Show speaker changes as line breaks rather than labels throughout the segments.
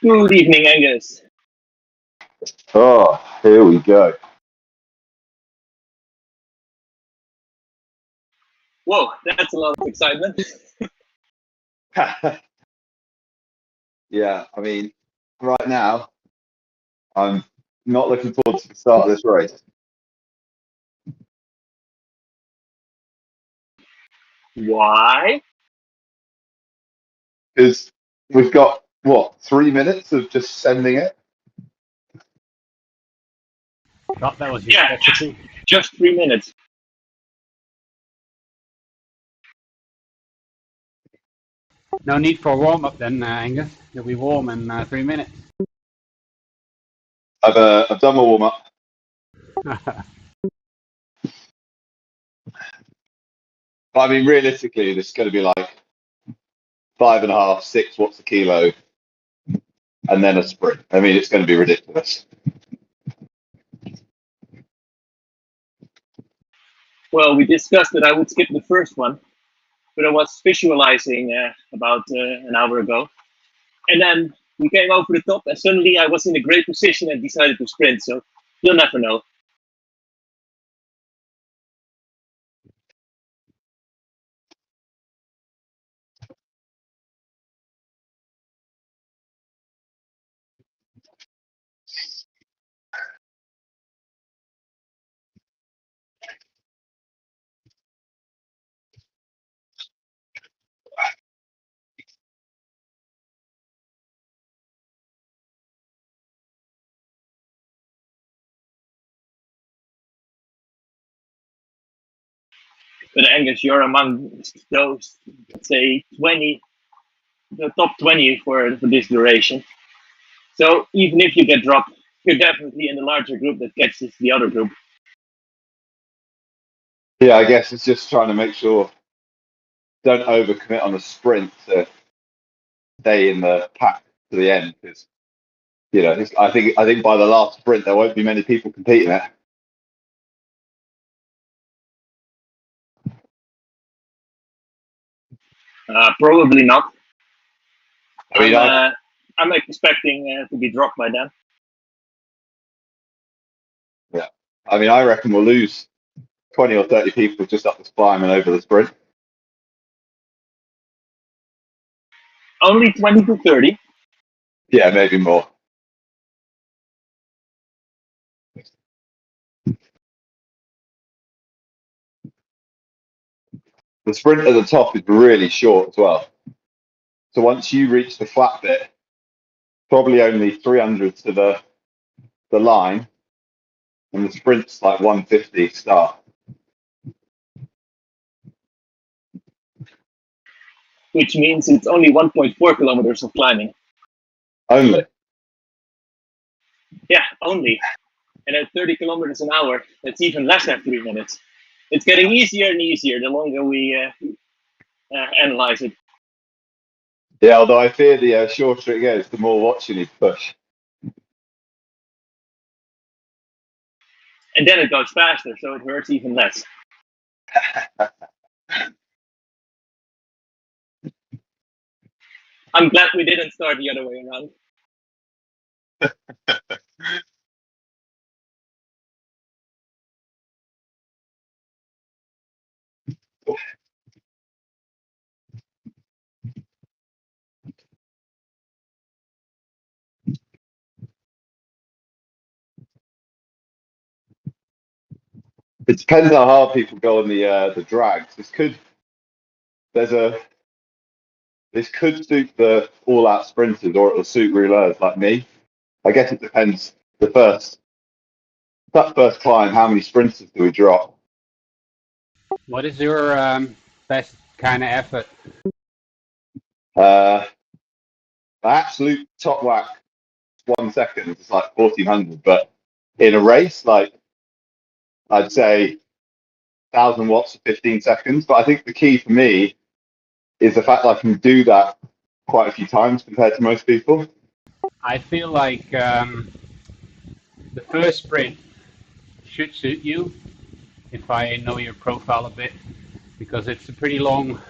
Good evening, Angus.
Oh, here we go.
Whoa, that's a lot of excitement.
Yeah, I mean, right now, I'm not looking forward to the start of this race
Why?
because we've got, what, 3 minutes of just sending it?
Thought that was your
Yeah,
specialty.
just 3 minutes.
No need for a warm-up then, Angus. You'll be warm in 3 minutes.
I've done my warm up. But I mean, realistically, this is going to be like 5.5, 6 watts a kilo, and then a sprint. I mean, it's going to be ridiculous.
Well, we discussed that I would skip the first one, but I was visualizing about an hour ago. And then we came over the top, and suddenly I was in a great position and decided to sprint. So you'll never know. But Angus, you're among those, let's say, 20, the top 20 for this duration. So even if you get dropped, you're definitely in the larger group that catches the other group.
Yeah, I guess it's just trying to make sure don't overcommit on a sprint to stay in the pack to the end because I think by the last sprint there won't be many people competing it.
Probably not.
I mean,
I'm expecting to be dropped by then.
I reckon we'll lose 20 or 30 people just up the climb and over the sprint.
Only 20 to 30.
Yeah, maybe more. The sprint at the top is really short as well. So once you reach the flat bit, probably only 300 to the line, and the sprint's like 150 start.
Which means it's only 1.4 kilometers of climbing.
Only.
Yeah, only. And at 30 kilometers an hour, that's even less than 3 minutes. It's getting easier and easier the longer we analyze it.
Yeah, although I fear the shorter it goes, the more watts you need to push.
And then it goes faster, so it hurts even less. I'm glad we didn't start the other way around.
It depends how hard people go on the drags. This could suit the all-out sprinters, or it'll suit rouleurs like me. I guess it depends. That first climb, how many sprinters do we drop?
What is your best kind of effort?
My absolute top whack 1 second is like 1400, but in a race, like I'd say 1,000 watts for 15 seconds. But I think the key for me is the fact that I can do that quite a few times compared to most people.
I feel like the first sprint should suit you if I know your profile a bit, because it's a pretty long,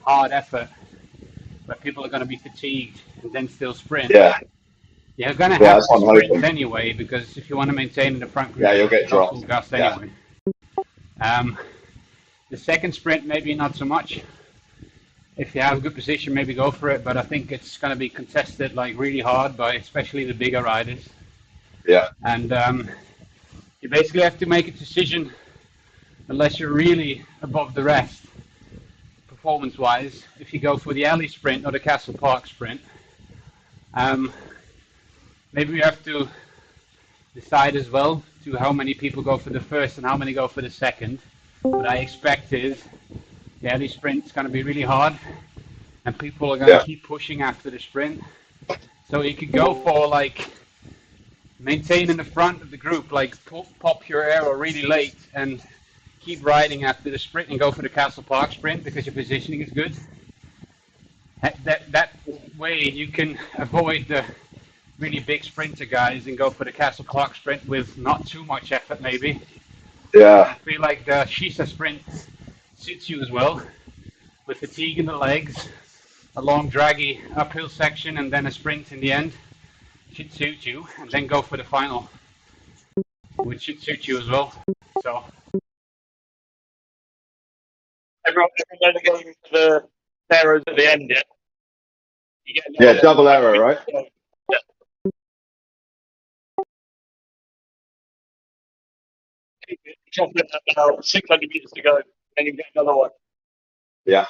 hard effort. where people are going to be fatigued and then still sprint.
Yeah,
You're going to
yeah,
have
that's
to
what I'm
sprint
hoping.
anyway, because if you want to maintain in the front group,
Yeah, you'll get
you're not full
dropped.
gas
Yeah.
anyway. The second sprint, maybe not so much. If you have a good position, maybe go for it, but I think it's going to be contested like really hard by especially the bigger riders.
Yeah.
And you basically have to make a decision, unless you're really above the rest, performance-wise, if you go for the alley sprint or the Castle Park sprint. Maybe we have to decide as well to how many people go for the first and how many go for the second. What I expect is the alley sprint is going to be really hard, and people are going to keep pushing after the sprint. So you could go for like maintain in the front of the group, like pop your arrow really late and keep riding after the sprint and go for the Castle Park sprint because your positioning is good. That way you can avoid the really big sprinter guys and go for the Castle Park sprint with not too much effort maybe.
Yeah.
I feel like the Shisa sprint suits you as well, with fatigue in the legs, a long draggy uphill section and then a sprint in the end should suit you, and then go for the final, which should suit you as well. So
Everyone going for the arrows at the end, yeah? You get
Yeah, double arrow, right?
Yeah. Chocolate about 600 meters to go, and you get another one.
Yeah.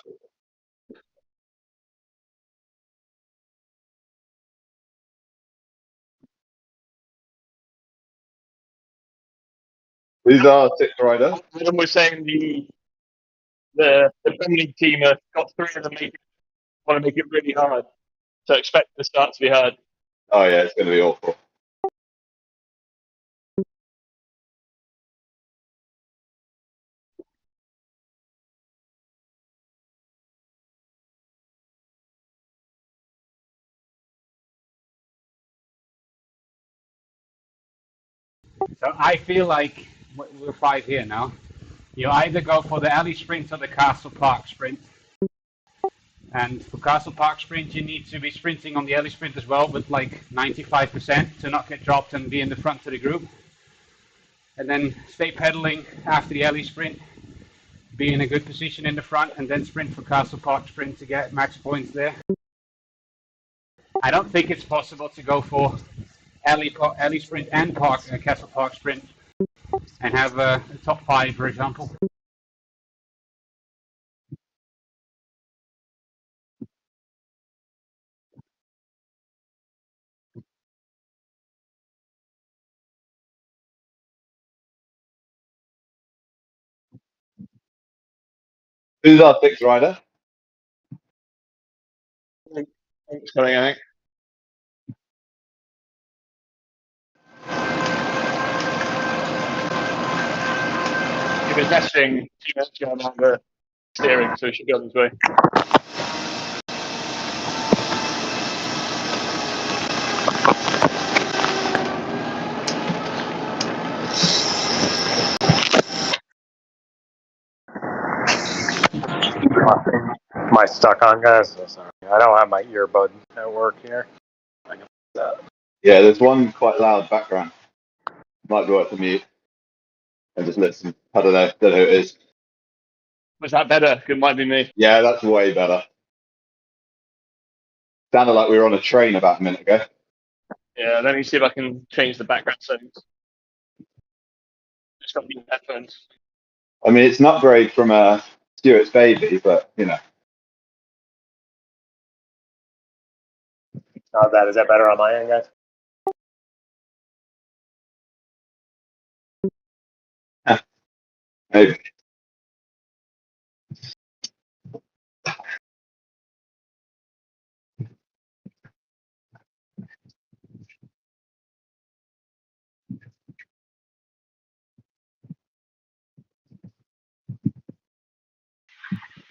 Who's our sixth rider?
Adam was saying the Premier League team have got three of them want to make it really hard. So expect the start to be hard.
Oh yeah, it's going to be awful.
So I feel like we're five here now. You either go for the alley sprint or the Castle Park sprint. And for Castle Park sprint, you need to be sprinting on the alley sprint as well, with like 95% to not get dropped and be in the front of the group. And then stay pedaling after the alley sprint, be in a good position in the front, and then sprint for Castle Park sprint to get max points there. I don't think it's possible to go for alley sprint and Castle Park sprint and have a top 5, for example.
Who's our sixth rider?
Thanks, coming, I think. You've been testing too much on the steering, so it should go this way.
Am I stuck on, guys? So sorry. I don't have my earbud at work here.
Yeah, there's one quite loud background. Might be worth to mute and just listen. I don't know who it is.
Was that better? It might be me.
Yeah, that's way better. Sounded like we were on a train about a minute ago.
Yeah, let me see if I can change the background settings. Just got the headphones.
I mean, it's an upgrade from Stuart's baby, but you know.
Not bad. Is that better on my end, guys?
Maybe.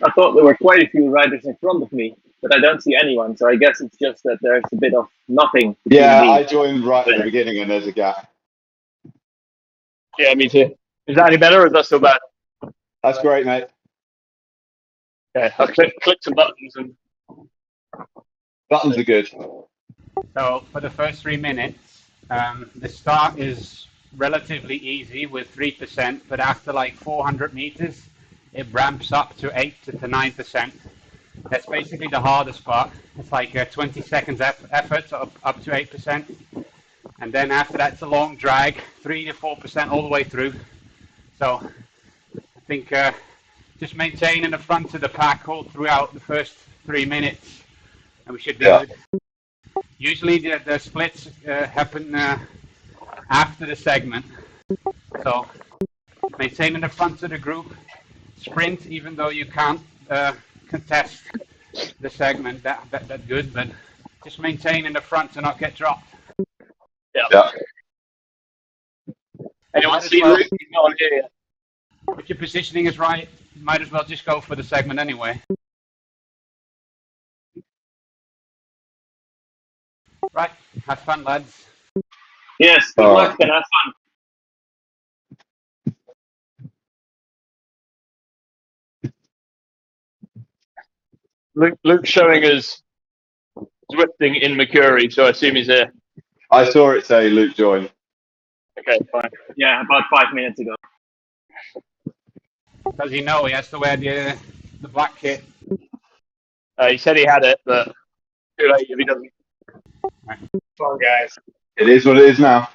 I thought there were quite a few riders in front of me, but I don't see anyone. So I guess it's just that there's a bit of nothing.
Yeah, I joined right at the beginning and there's a gap.
Yeah, me too. Is that any better or is that still bad?
That's great, mate.
Okay, I'll click some buttons and
Buttons are good.
So for the first 3 minutes, the start is relatively easy with 3%, but after like 400 meters, it ramps up to 8 to 9%. That's basically the hardest part. It's like 20 seconds effort up to 8%. And then after that, it's a long drag, 3 to 4% all the way through. So I think just maintain in the front of the pack all throughout the first 3 minutes, and we should be good. Usually the splits happen after the segment. So maintain in the front of the group, sprint even though you can't contest the segment that good, but just maintain in the front to not get dropped.
Yeah.
Anyone see Luke? He's not here yet.
If your positioning is right, you might as well just go for the segment anyway. Right, have fun, lads.
Yes, good luck and have fun.
Luke's showing us Zwifting in McCurry, so I assume he's here.
I saw it say Luke joined.
Okay, fine.
Yeah, about 5 minutes ago.
Does he know he has to wear the black kit?
He said he had it, but too late if he doesn't.
Right.
Come on, guys.
It is what it is now.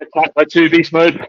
Attacked by 2 beast mode.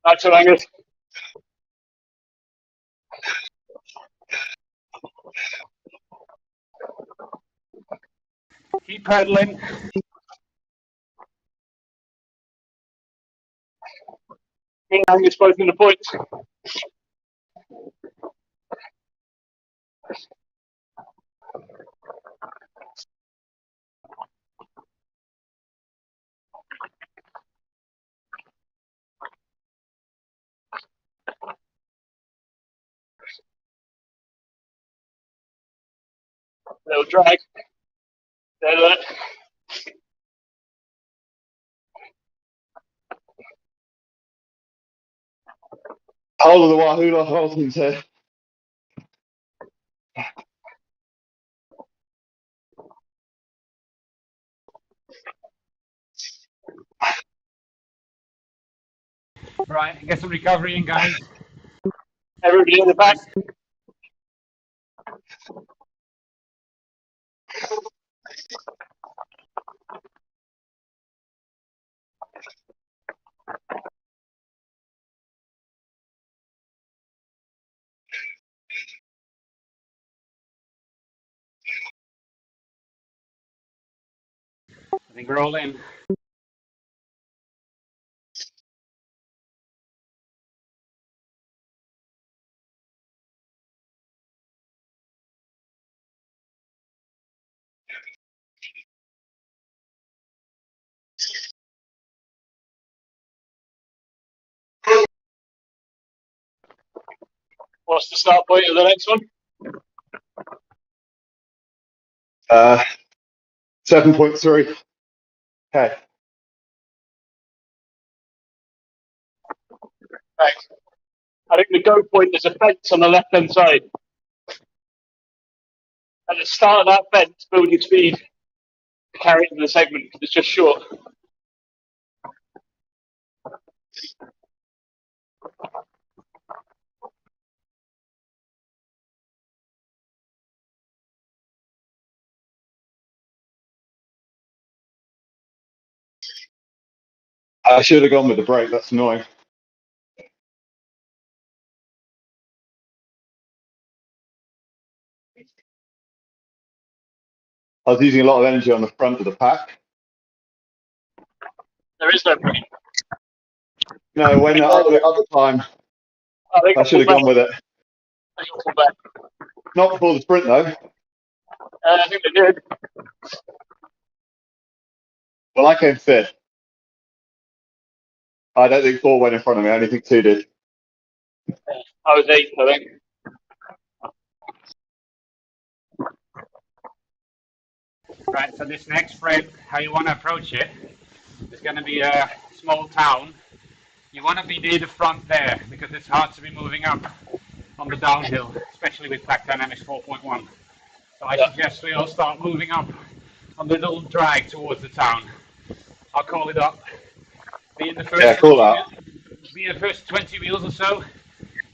That's what Angus.
Keep pedaling.
Me and Angus both in the points. Little drag. There, look.
Whole of the Wahoo Holdings here.
Right, get some recovery in, guys.
Everybody in the back.
I think we're all in.
What's the start point of the next one?
7.3. Okay.
Thanks. I think the go point is a fence on the left hand side. At the start of that fence, build your speed to carry it to the segment because it's just short.
I should have gone with the brake. That's annoying. I was using a lot of energy on the front of the pack.
There is no point.
No, when the other time, I should have gone with it. Not before the sprint though.
I think they did.
Well, I came fifth. I don't think 4 went in front of me. I only think 2 did.
I was 8th, I think.
Right, so this next frame, how you want to approach it, it's going to be a small town. You want to be near the front there because it's hard to be moving up on the downhill, especially with Pack Dynamics 4.1. So I suggest we all start moving up on the little drag towards the town. I'll call it up. Be in the first,
Call that.
be in the first 20 wheels or so,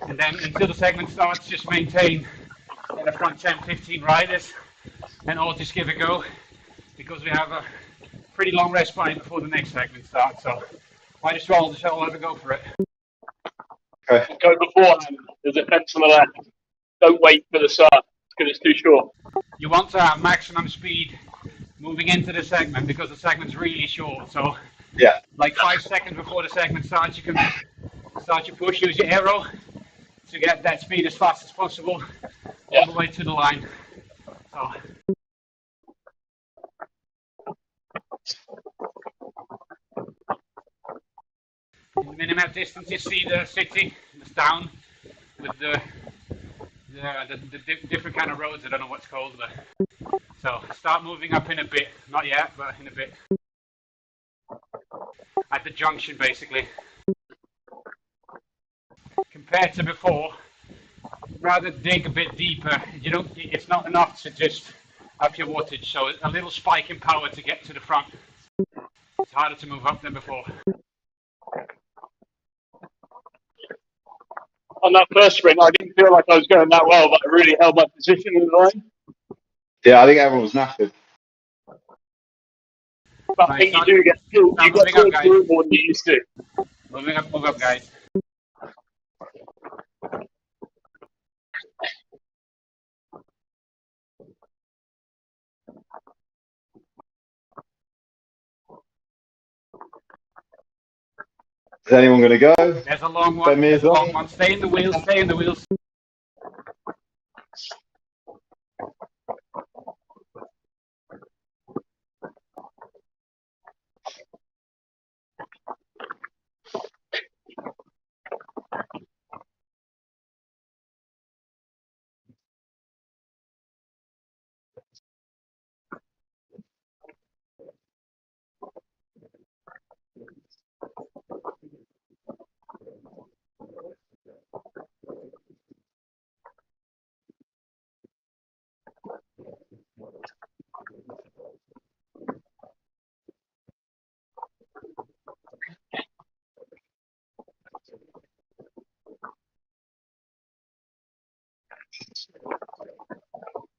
and then until the segment starts, just maintain in the front 10, 15 riders, and all just give a go, because we have a pretty long respite before the next segment starts. So might as well just all have a go for it.
Okay.
Go beforehand. There's a fence on the left. Don't wait for the start because it's too short.
You want to have maximum speed moving into the segment because the segment's really short. So
Yeah.
like 5 seconds before the segment starts, you can start your push, use your arrow to get that speed as fast as possible all the way to the line. So. In the minimap distance, you see the city, the town, with the different kind of roads. I don't know what's called, but so start moving up in a bit. Not yet, but in a bit. At the junction, basically. Compared to before, rather dig a bit deeper. You don't. It's not enough to just up your wattage. So a little spike in power to get to the front. It's harder to move up than before.
On that first sprint, I didn't feel like I was going that well, but I really held my position in the line.
Yeah, I think everyone was knackered.
But I think you do get you got to do more than you used to.
Move up, guys.
Is anyone going to go?
There's a long one. There's a long one. Stay in the wheels. Stay in the wheels.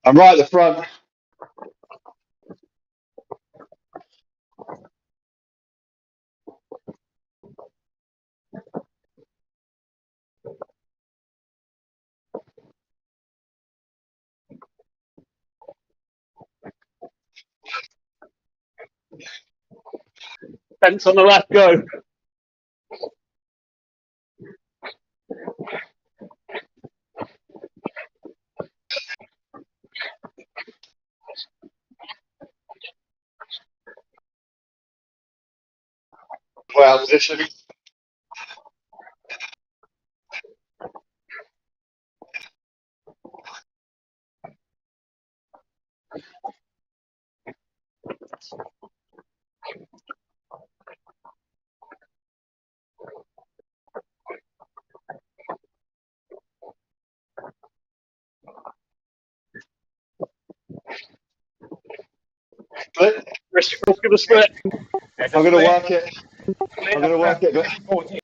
I'm right at the front.
Fence on the left, go.
Well, position. Split.
Risk of the split.
I'm going to work it. I'm going to work it, but
40.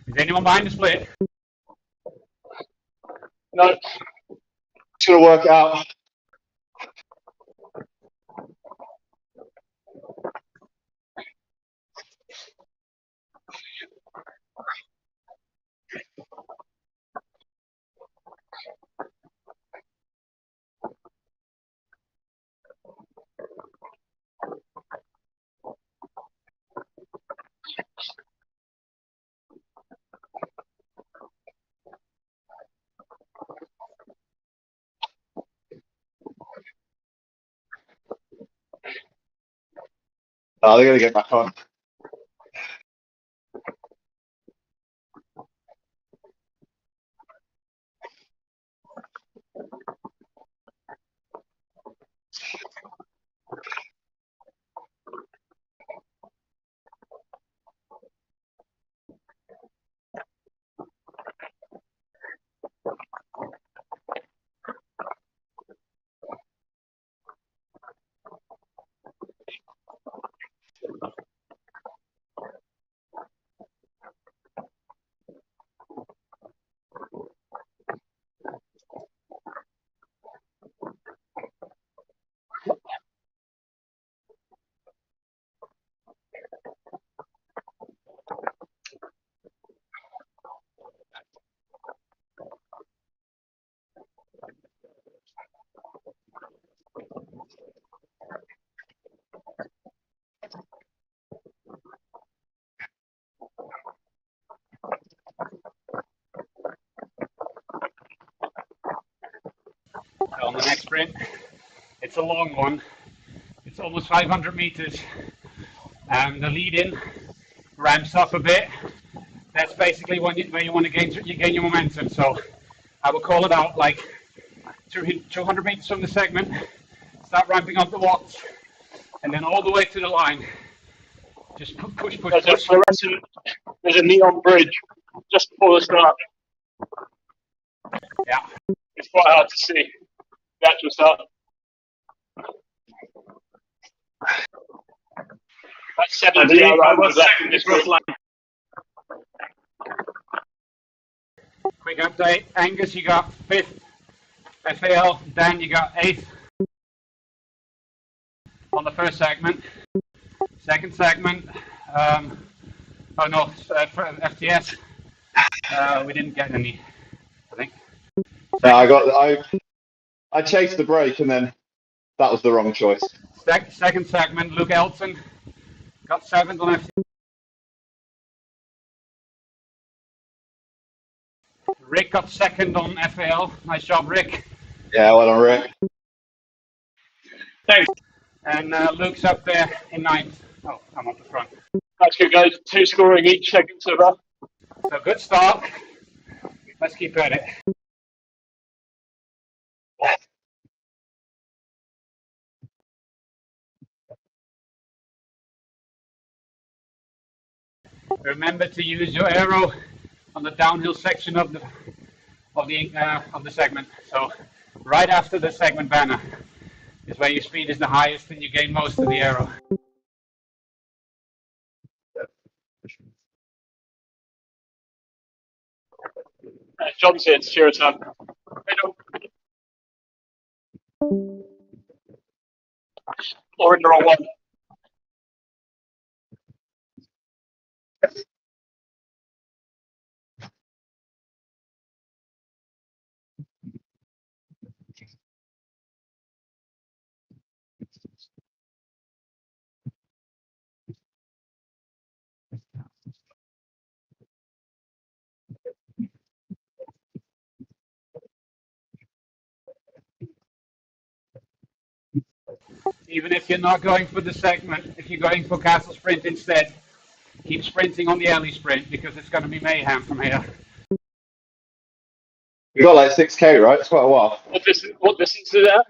Is anyone behind the split?
No.
just going to work it out. Oh, they're going to get back on.
So on the next sprint, it's a long one. It's almost 500 meters. And the lead-in ramps up a bit. That's basically where you want to gain your momentum. So I will call it out like 200 meters from the segment, start ramping up the watts, and then all the way to the line. Just push.
There's a neon bridge just before the start.
Yeah.
It's quite hard to see the actual start. That's 70.
I believe I was
that
second this first line.
Quick update. Angus, you got 5th. FAL, Dan, you got 8th on the first segment. Second segment, for FTS, we didn't get any, I think.
No, I I chased the break, and then that was the wrong choice.
Second segment, Luke Elton got 7th on FT. Rick got 2nd on FAL. Nice job, Rick.
Yeah, well done, Rick.
Thanks.
And Luke's up there in 9th. Oh, I'm up the front.
That's good, guys. 2 scoring each second so far.
So good start. Let's keep at it. Remember to use your arrow on the downhill section of the segment. So right after the segment banner is where your speed is the highest and you gain most of the arrow.
John's here. It's your turn. Or in the wrong one.
Even if you're not going for the segment, if you're going for castle sprint instead, keep sprinting on the early sprint because it's going to be mayhem from here.
We got like 6K, right? It's quite a while.
What distance is that?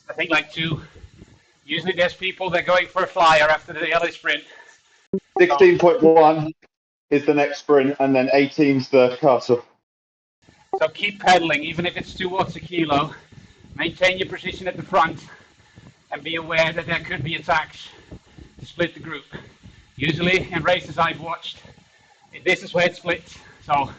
I think like 2. Usually there's people that are going for a flyer after the early sprint.
16.1 is the next sprint, and then 18's the castle.
So keep pedaling, even if it's 2 watts a kilo. Maintain your position at the front and be aware that there could be attacks to split the group. Usually in races I've watched, this is where it splits. So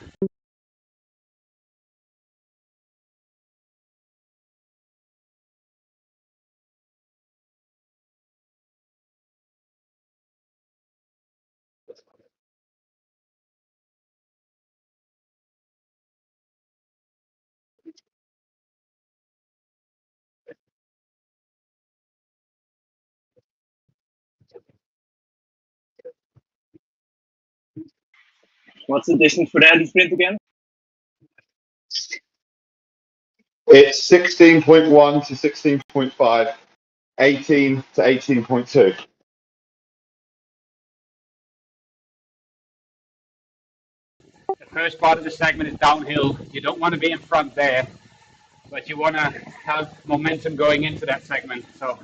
What's the distance for the anti sprint again?
It's 16.1 to 16.5, 18 to 18.2.
the first part of the segment is downhill. You don't want to be in front there, but you want to have momentum going into that segment. So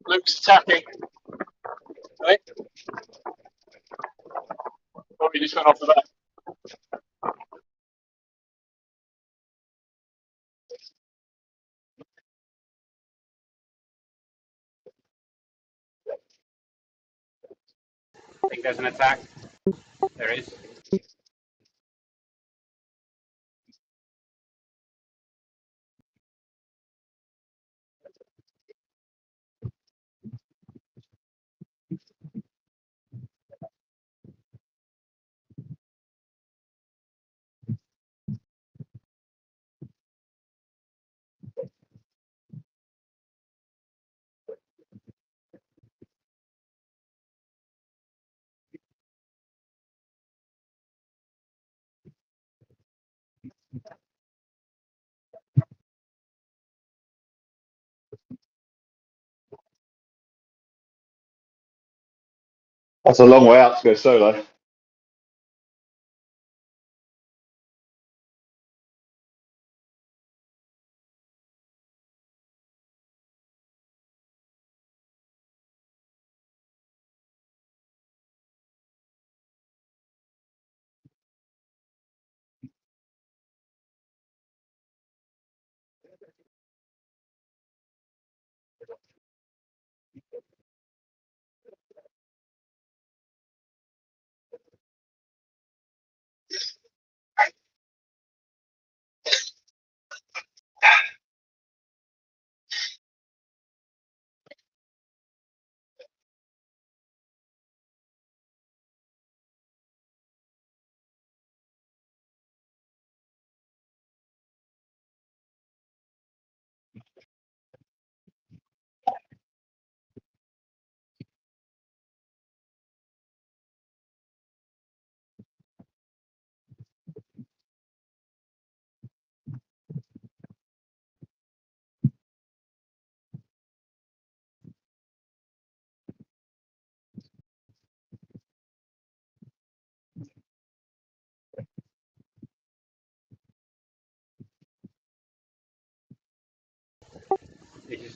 Luke's attacking. Right? Probably just went off the back.
I think there's an attack. There is.
That's a long way out to go solo.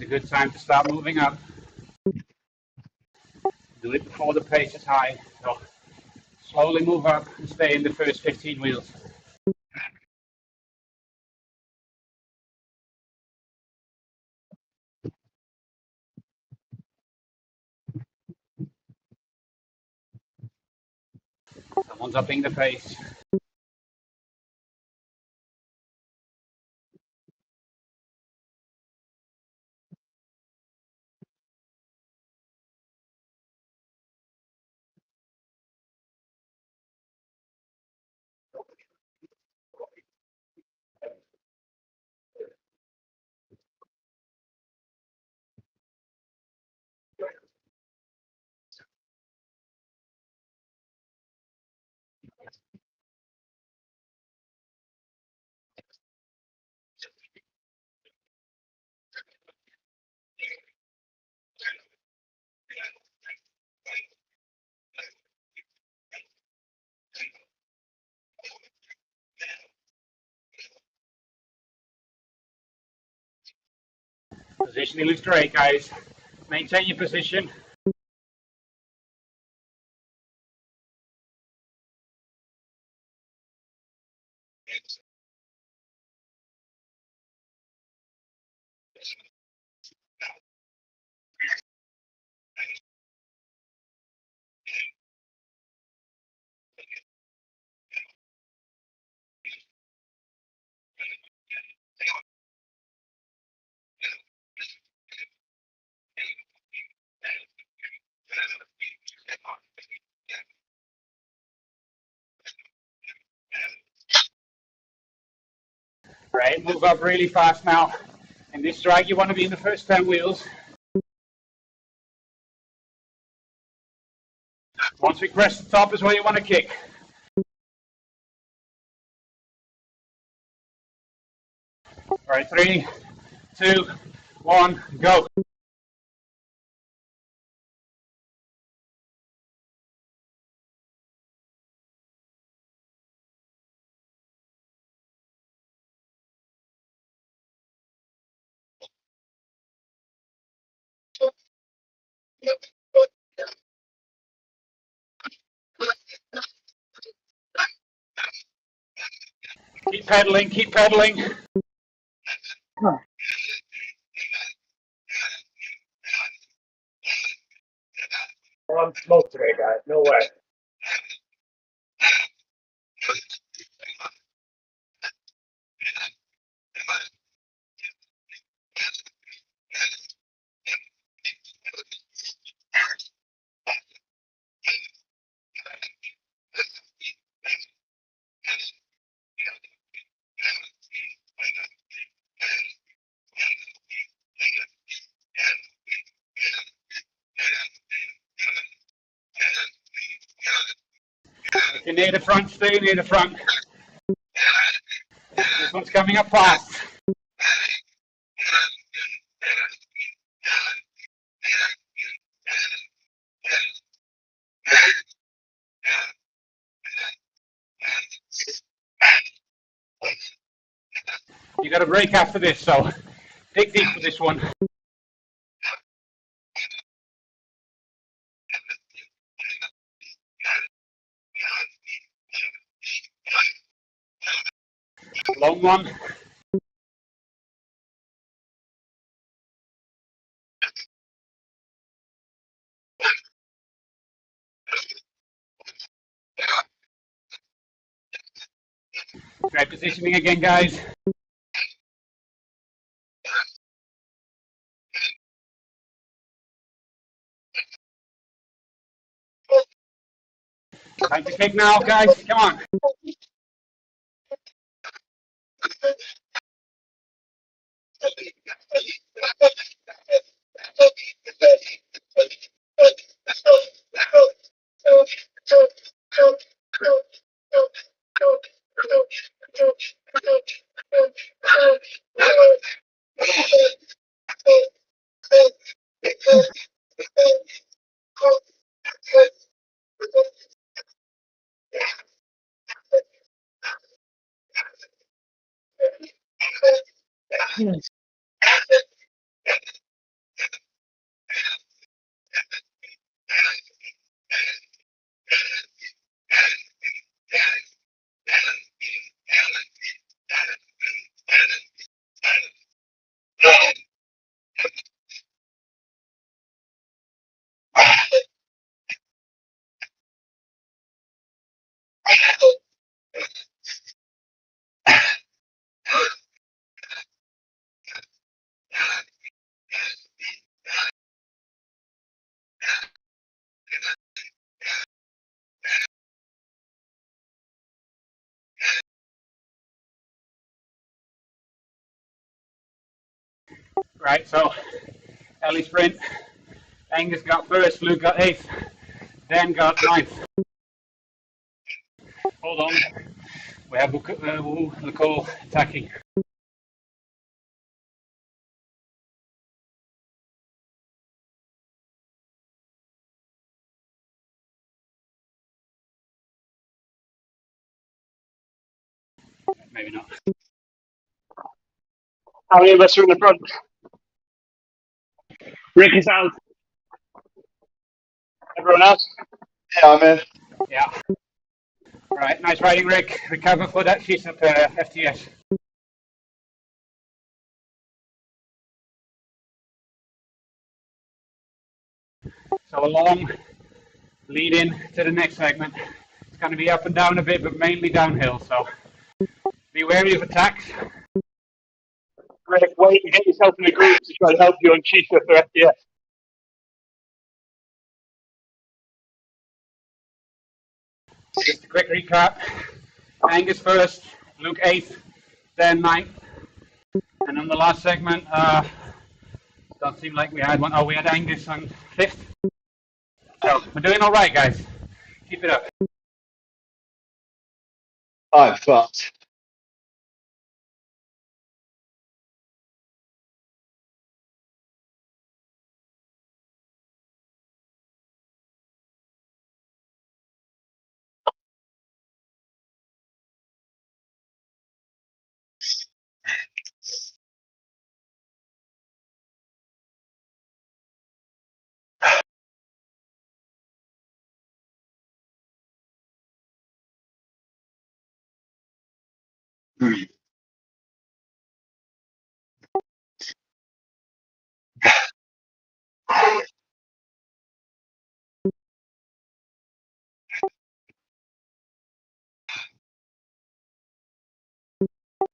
It's a good time to start moving up. Do it before the pace is high. So slowly move up and stay in the first 15 wheels. Someone's upping the pace. Positioning looks great, guys. Maintain your position. Right, move up really fast now. In this drag, you want to be in the first 10 wheels. Once we crest the top is where you want to kick. All right, 3, 2, 1, go. Keep pedaling, keep pedaling.
We're on smoke today, guys. No way.
If you're near the front, stay near the front. This one's coming up fast. You got a break after this, so dig deep for this one. Long one. Great positioning again, guys. Time to kick now, guys. Come on. Right, so Ellie sprint. Angus got first, Luke got 8th, Dan got 9th. Hold on, we have Nicole attacking. Maybe not.
How many of us are in the front?
Rick is out.
Everyone else?
Yeah, I'm in.
Yeah. Right, nice riding, Rick. Recover for that sheet of FTS. So a long lead in to the next segment. It's going to be up and down a bit, but mainly downhill. So be wary of attacks.
Rick, wait and get yourself in a group to try to help you on Cheetah for FDS.
Just a quick recap. Angus first, Luke 8th, Dan 9th. And on the last segment, don't seem like we had one. Oh, we had Angus on 5th. So we're doing all right, guys. Keep it up.
I'm fucked.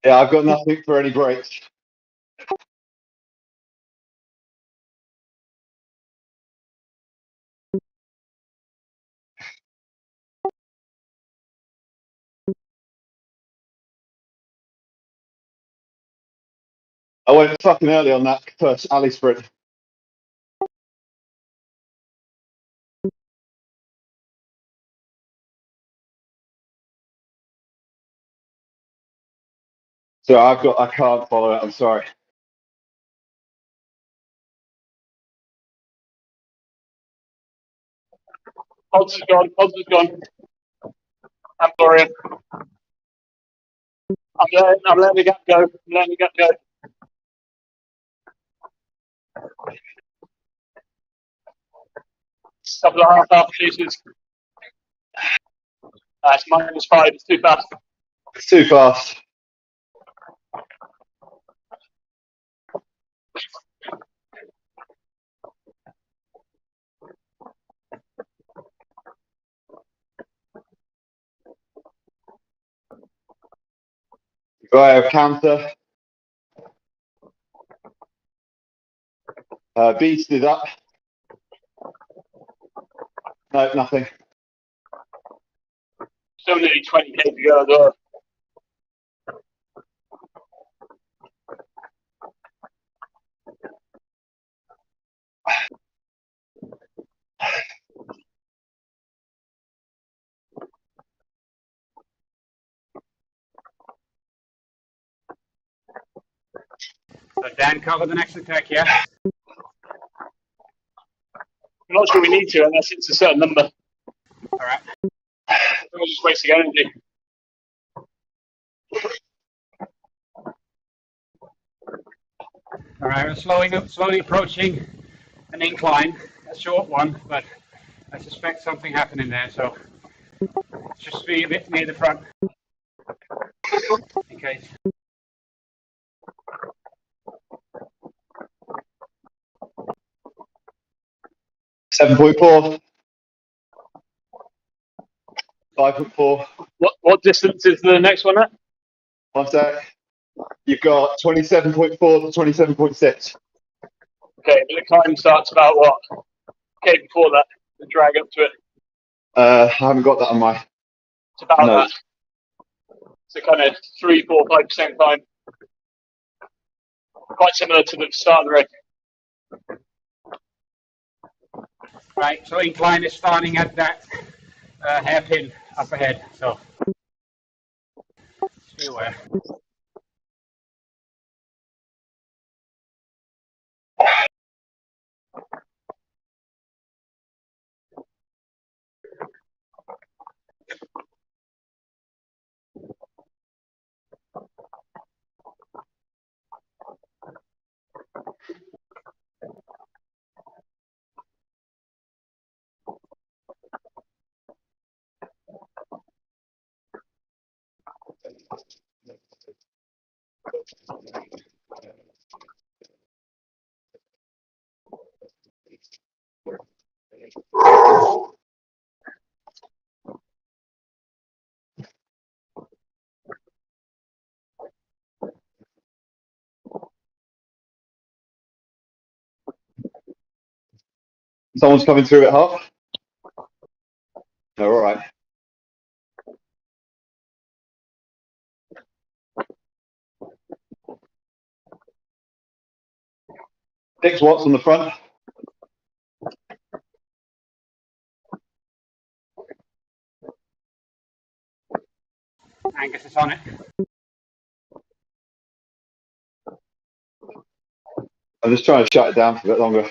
Yeah, I've got nothing for any breaks. I went fucking early on that first alley sprint. So I can't follow it, I'm sorry.
Pods is gone, Pods is gone. I'm Florian. I'm letting the gap go. I'm letting the gap go. Couple of half chases. It's -5, it's too fast.
It's too fast. Go ahead, counter. Beast is up. No, nothing.
Still nearly 20k to go as well.
So Dan cover the next attack, yeah?
I'm not sure we need to unless it's a certain number.
All right.
We're just wasting energy.
All right, we're slowly approaching an incline, a short one, but I suspect something happening there, so just be a bit near the front in case.
Seven 7.4. 5.4.
What distance is the next one at?
1 sec. You've got 27.4 to 27.6.
Okay, but the climb starts about what? Okay, before that, the drag up to it.
I haven't got that on my
It's about
notes.
that. So kind of 3, 4, 5% climb. quite similar to the start of the race.
Right, so incline is starting at that hairpin up ahead, so just be aware.
Someone's coming through at half. No, all right. 6 watts on the front.
Angus is on it.
I'm just trying to shut it down for a bit longer.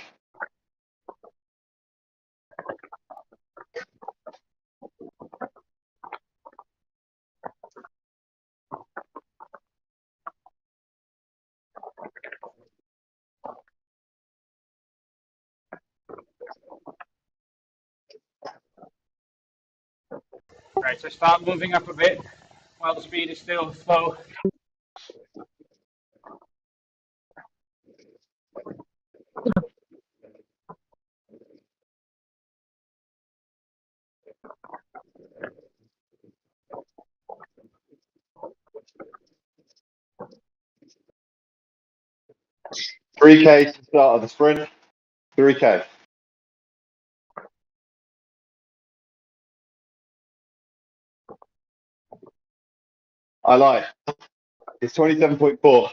Right, so start moving up a bit while the speed is still slow.
$3K to start of the sprint. $3K. I lie. It's 27.4.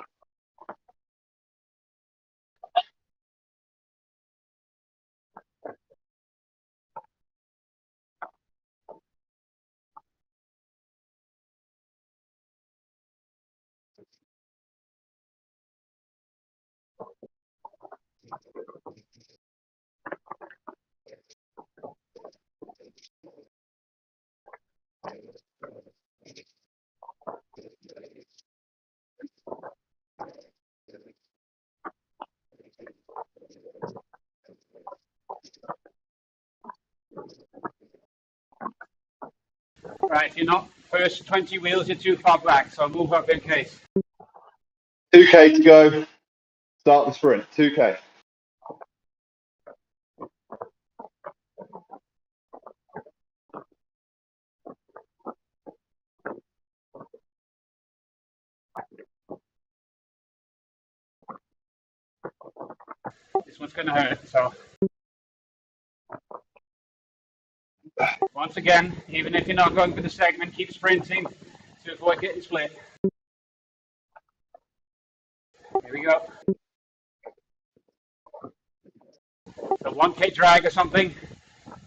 Right, you're not first 20 wheels, you're too far back, so move up in case.
2K to go. Start the sprint. 2K.
This one's going to hurt, so. Once again, even if you're not going for the segment, keep sprinting to avoid getting split. Here we go. So 1K drag or something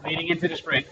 leading into the sprint.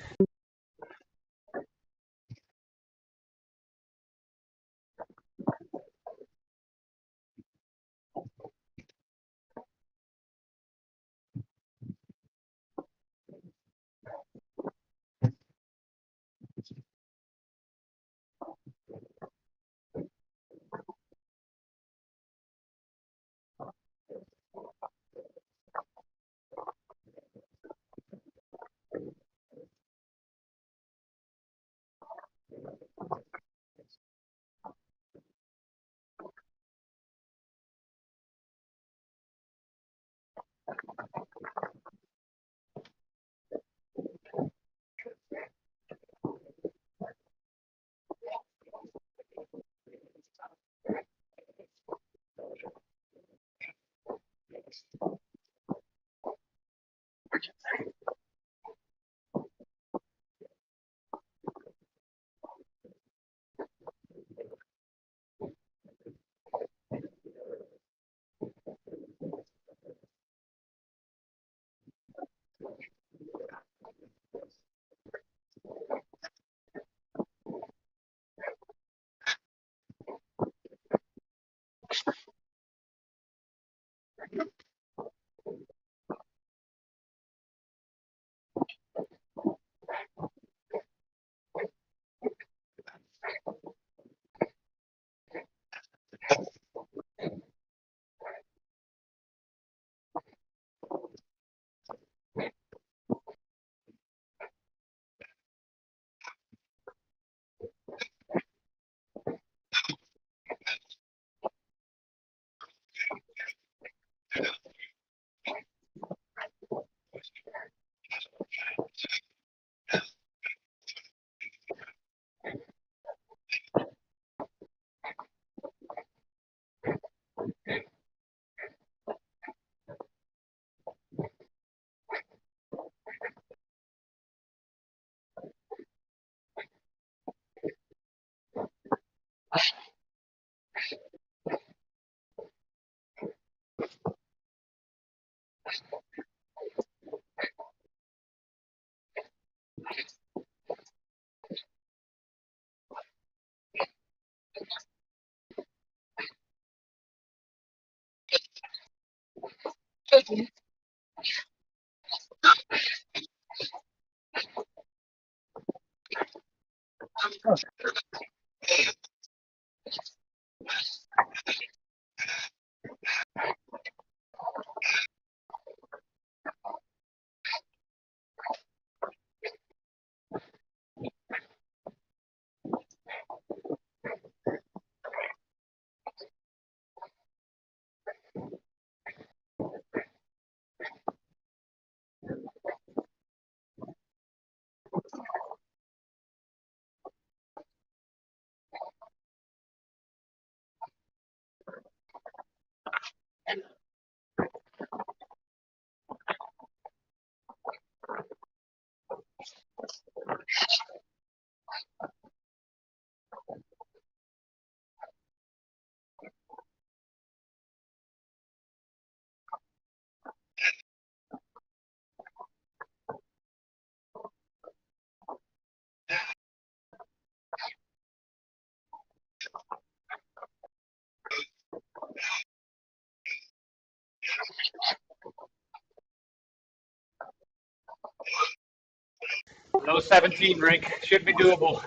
Low 17, Rick. Should be doable.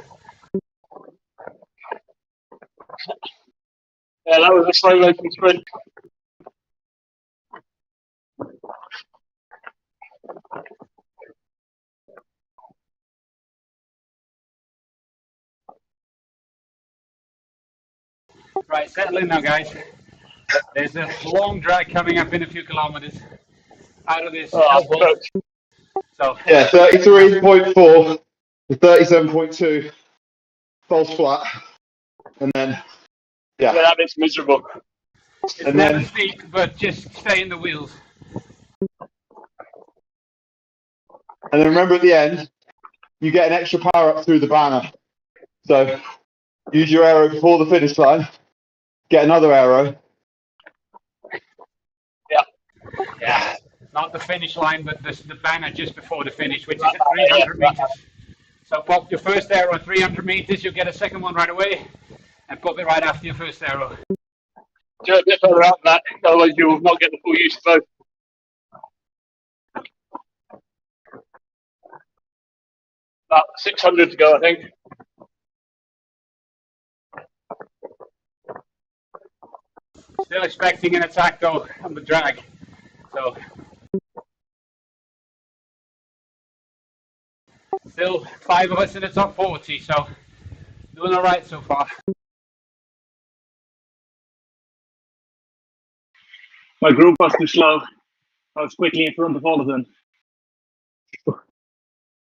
Yeah, that was a slow motion sprint.
Right, settle in now, guys. There's a long drag coming up in a few kilometers out of this hellhole. So
Yeah, 33.4 to 37.2, falls flat, and then
Yeah, that bit's miserable.
it's
and
never
then
steep, but just stay in the wheels.
remember at the end, you get an extra power up through the banner. So use your arrow before the finish line, get another arrow.
Yeah, not the finish line, but the banner just before the finish, which is at 300 meters. So pop your first arrow at 300 meters, you'll get a second one right away, and pop it right after your first arrow.
Do it a bit further out than that, otherwise you will not get the full use of both. About 600 to go, I think.
Still expecting an attack though on the drag. So still 5 of us in the top 40, so doing all right so far.
My group was too slow. I was quickly in front of all of them.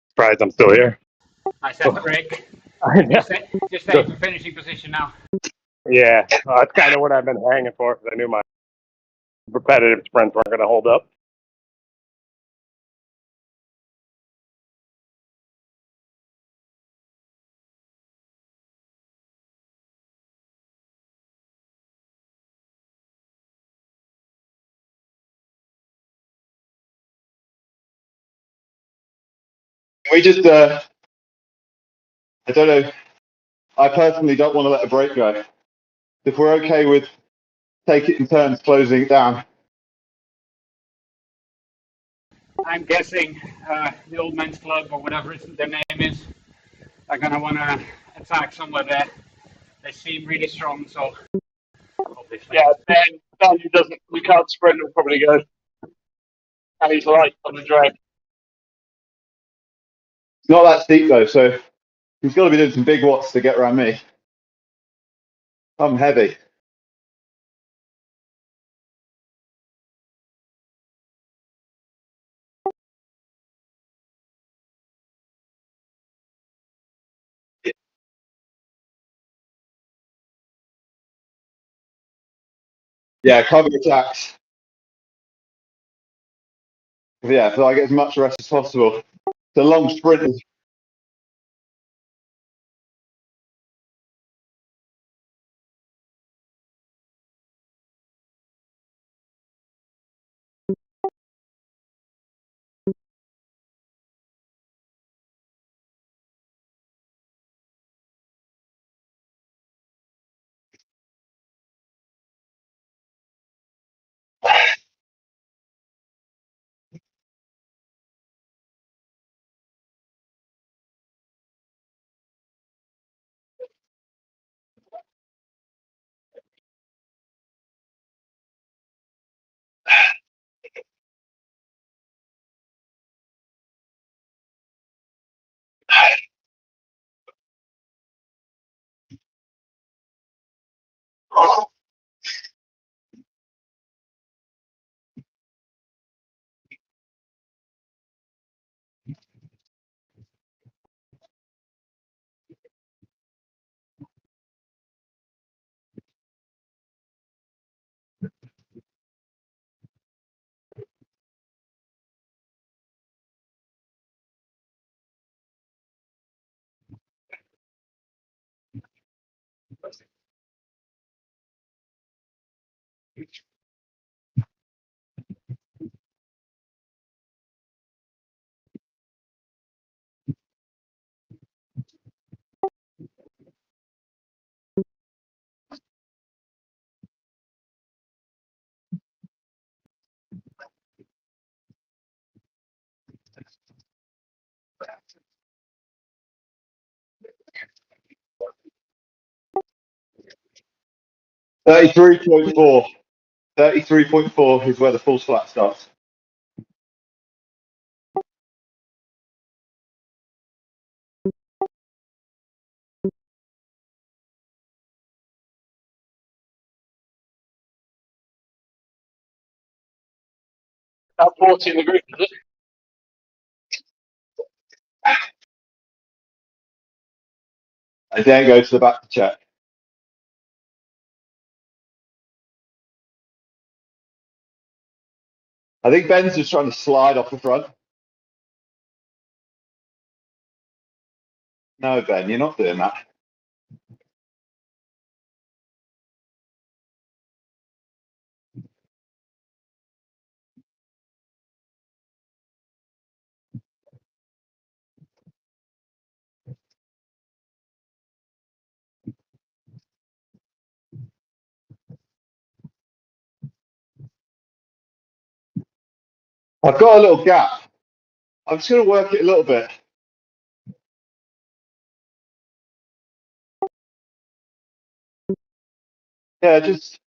Surprised I'm still here.
Nice effort, Rick. Just stay in finishing position now.
Yeah, that's kind of what I've been hanging for because I knew my repetitive sprints weren't going to hold up.
We just, I don't know, I personally don't want to let a break go. If we're okay with take it in turns closing it down.
I'm guessing the old men's club or whatever their name is are going to want to attack somewhere there. They seem really strong, so obviously.
Yeah, Ben who doesn't, we can't sprint, will probably go. And he's light on the drag.
It's not that steep though, so he's got to be doing some big watts to get around me. I'm heavy. Yeah, cover attacks. Yeah, so I get as much rest as possible. The long sprint is. Thirty-three point four. 33.4 is where the full flat starts.
About 40 in the group, is it?
I then go to the back to check. I think Ben's just trying to slide off the front. No, Ben, you're not doing that. I've got a little gap. I'm just going to work it a little bit. Yeah, just.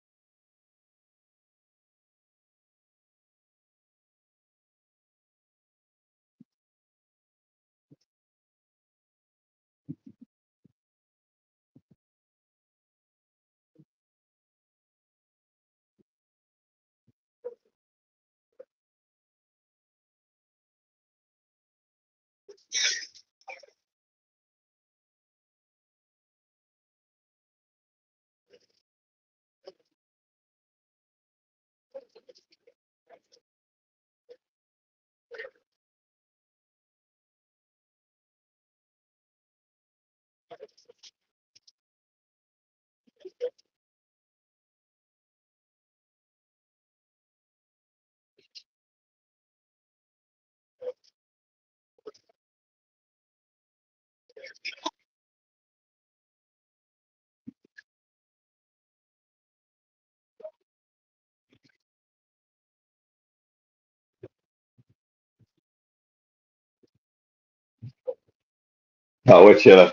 Oh, we're chilling.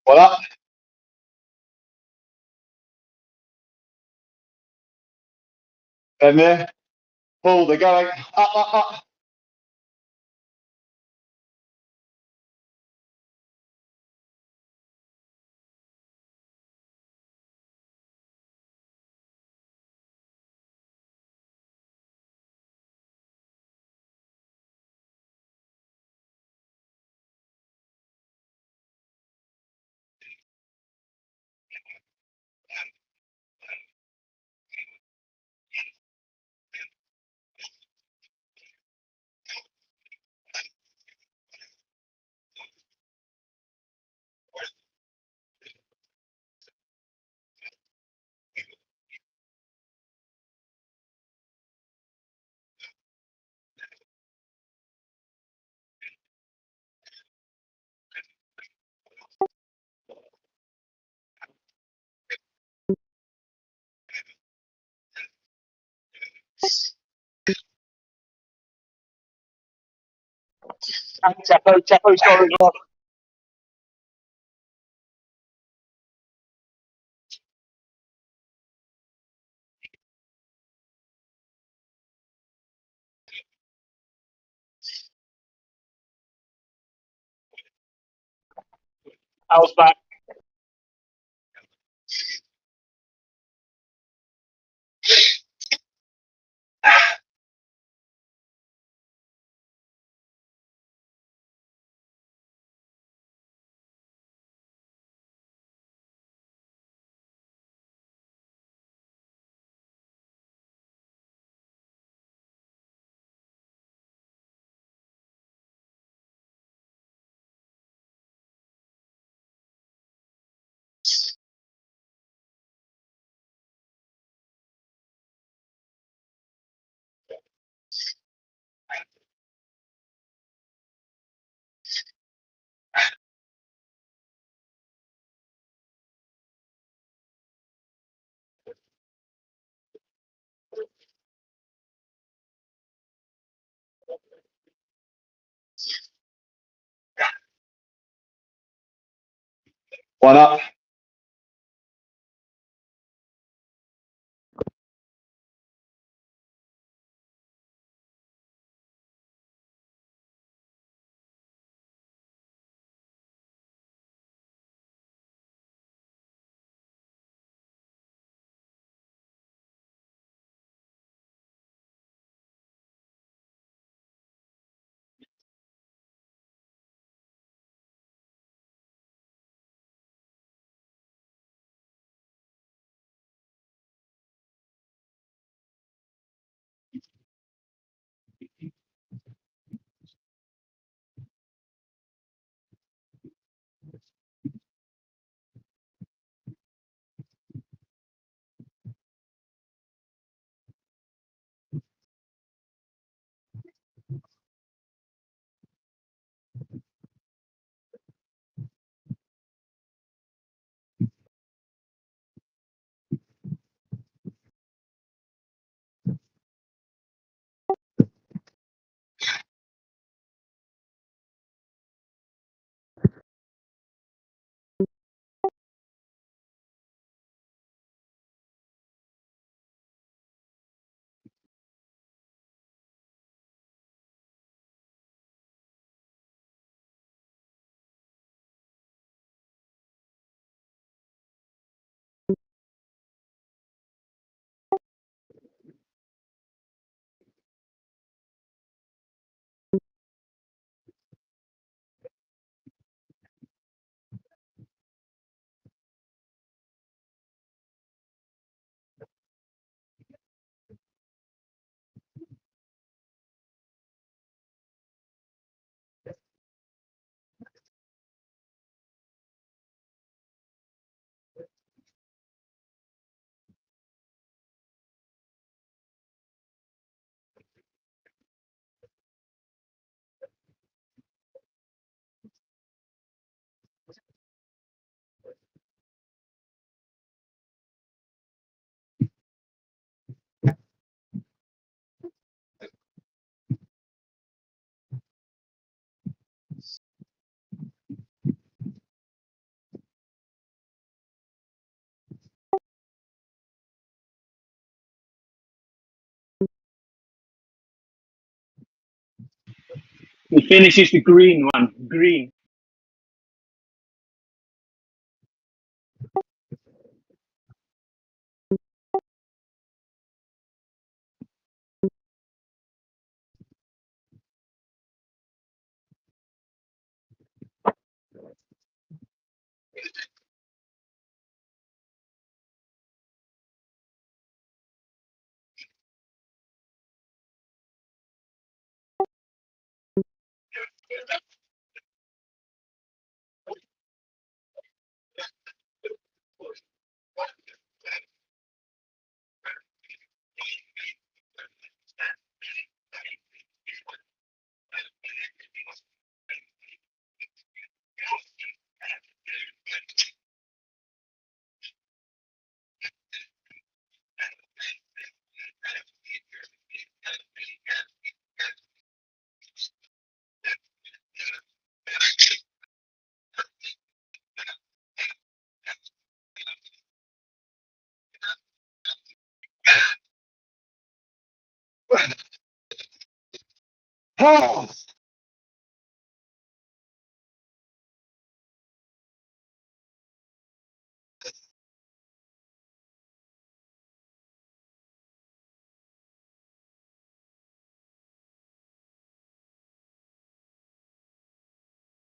What up? EMEAE. Pull, they're going. Up.
And Chapo's gone as well. Al's back.
One up.
The finish is the green one. Green.
Oh,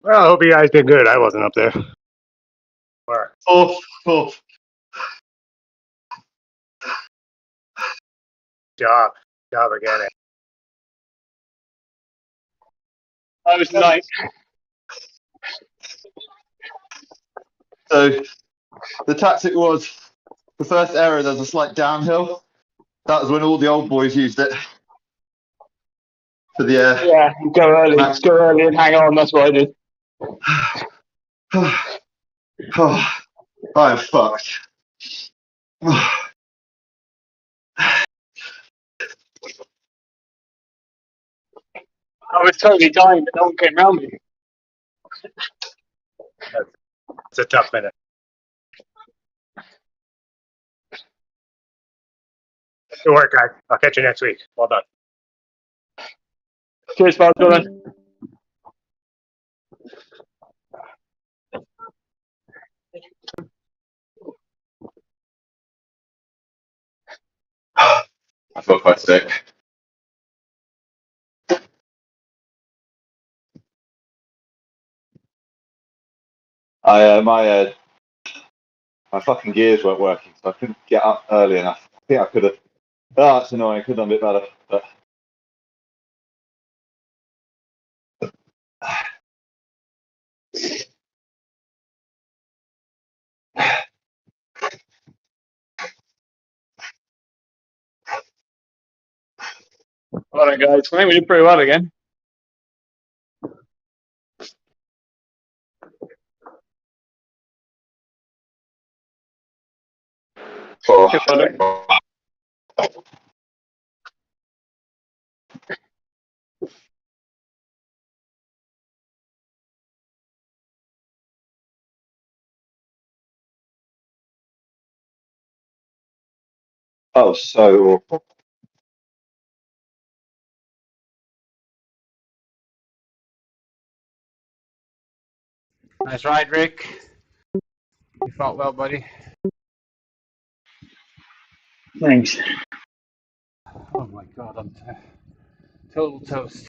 Well, I hope you guys did good. I wasn't up there.
oh, oh.
Job. Job again.
I was ninth.
So the tactic was the first area, there's a slight downhill. That was when all the old boys used it for the
Yeah,
max.
go early and hang on. That's what I did.
Oh, I'm fucked.
I was totally dying, but no one came around me.
It's a tough minute. Good work, guys. I'll catch you next week. Well done.
Cheers, pal. Go on.
I feel quite sick. My fucking gears weren't working, so I couldn't get up early enough. I think I could have. Oh, that's annoying. I could have done a bit better, but.
All right, guys. I think we did pretty well again.
Oh. Oh, so awful.
Nice ride, Rick. You fought well, buddy.
Thanks.
Oh my god, I'm total toast.